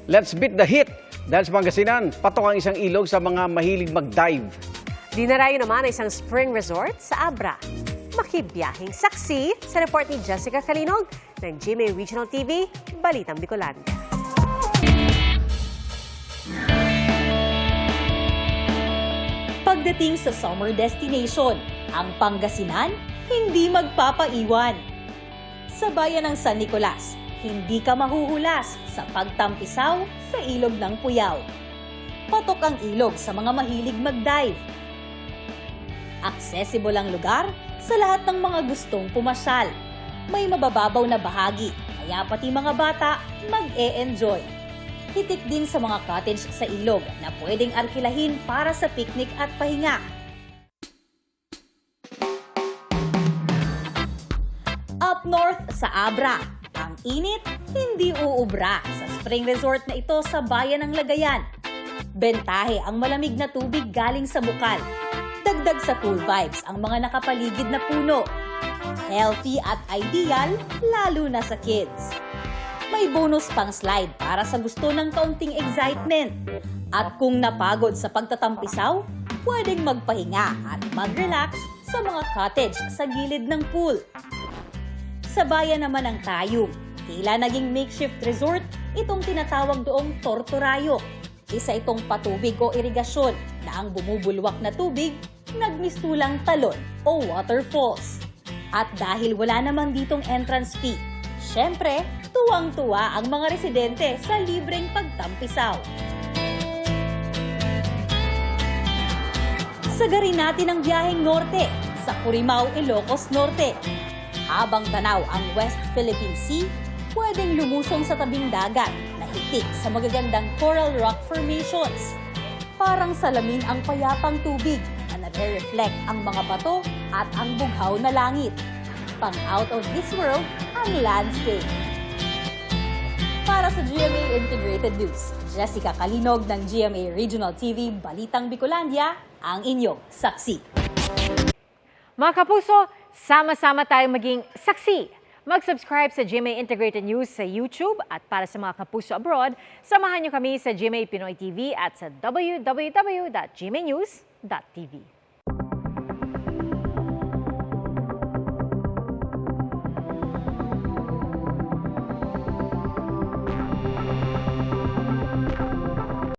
Let's beat the heat. Dahil sa Pangasinan, patok ang isang ilog sa mga mahilig mag-dive. Dinarayo naman ang isang spring resort sa Abra. Makibiyahing saksi sa report ni Jessica Calinog ng GMA Regional TV, Balitang Bicolano. Pagdating sa summer destination, ang Pangasinan hindi magpapaiwan. Sa bayan ng San Nicolas, hindi ka mahuhulas sa pagtampisaw sa ilog ng Puyao. Patok ang ilog sa mga mahilig mag-dive. Accessible ang lugar sa lahat ng mga gustong pumasyal. May mabababaw na bahagi, kaya pati mga bata mag-e-enjoy. Hitik din sa mga cottage sa ilog na pwedeng arkilahin para sa picnic at pahinga. Up north sa Abra, ang init hindi uubra sa spring resort na ito sa bayan ng Lagayan. Bentahe ang malamig na tubig galing sa bukal. Dagdag sa cool vibes ang mga nakapaligid na puno. Healthy at ideal lalo na sa kids. May bonus pang slide para sa gusto ng kaunting excitement. At kung napagod sa pagtatampisaw, pwedeng magpahinga at mag-relax sa mga cottage sa gilid ng pool. Sa bayan naman ng Tayum, tila naging makeshift resort itong tinatawag doong Tortorayo. Isa itong patubig o irigasyon na ang bumubulwak na tubig nagmistulang talon o waterfalls. At dahil wala naman ditong entrance fee, syempre, tuwang-tuwa ang mga residente sa libreng pagtampisaw. Sagarin natin ang biyaheng norte sa Curimaw, Ilocos Norte. Habang tanaw ang West Philippine Sea, pwedeng lumusong sa tabing dagat na hitik sa magagandang coral rock formations. Parang salamin ang payapang tubig na nare-reflect ang mga bato at ang bughaw na langit. Pang out of this world ang landscape. Para sa GMA Integrated News, Jessica Calinog ng GMA Regional TV, Balitang Bicolandia, ang inyong saksi. Mga kapuso, sama-sama tayong maging saksi. Mag-subscribe sa GMA Integrated News sa YouTube at para sa mga kapuso abroad, samahan niyo kami sa GMA Pinoy TV at sa www.gmanews.tv.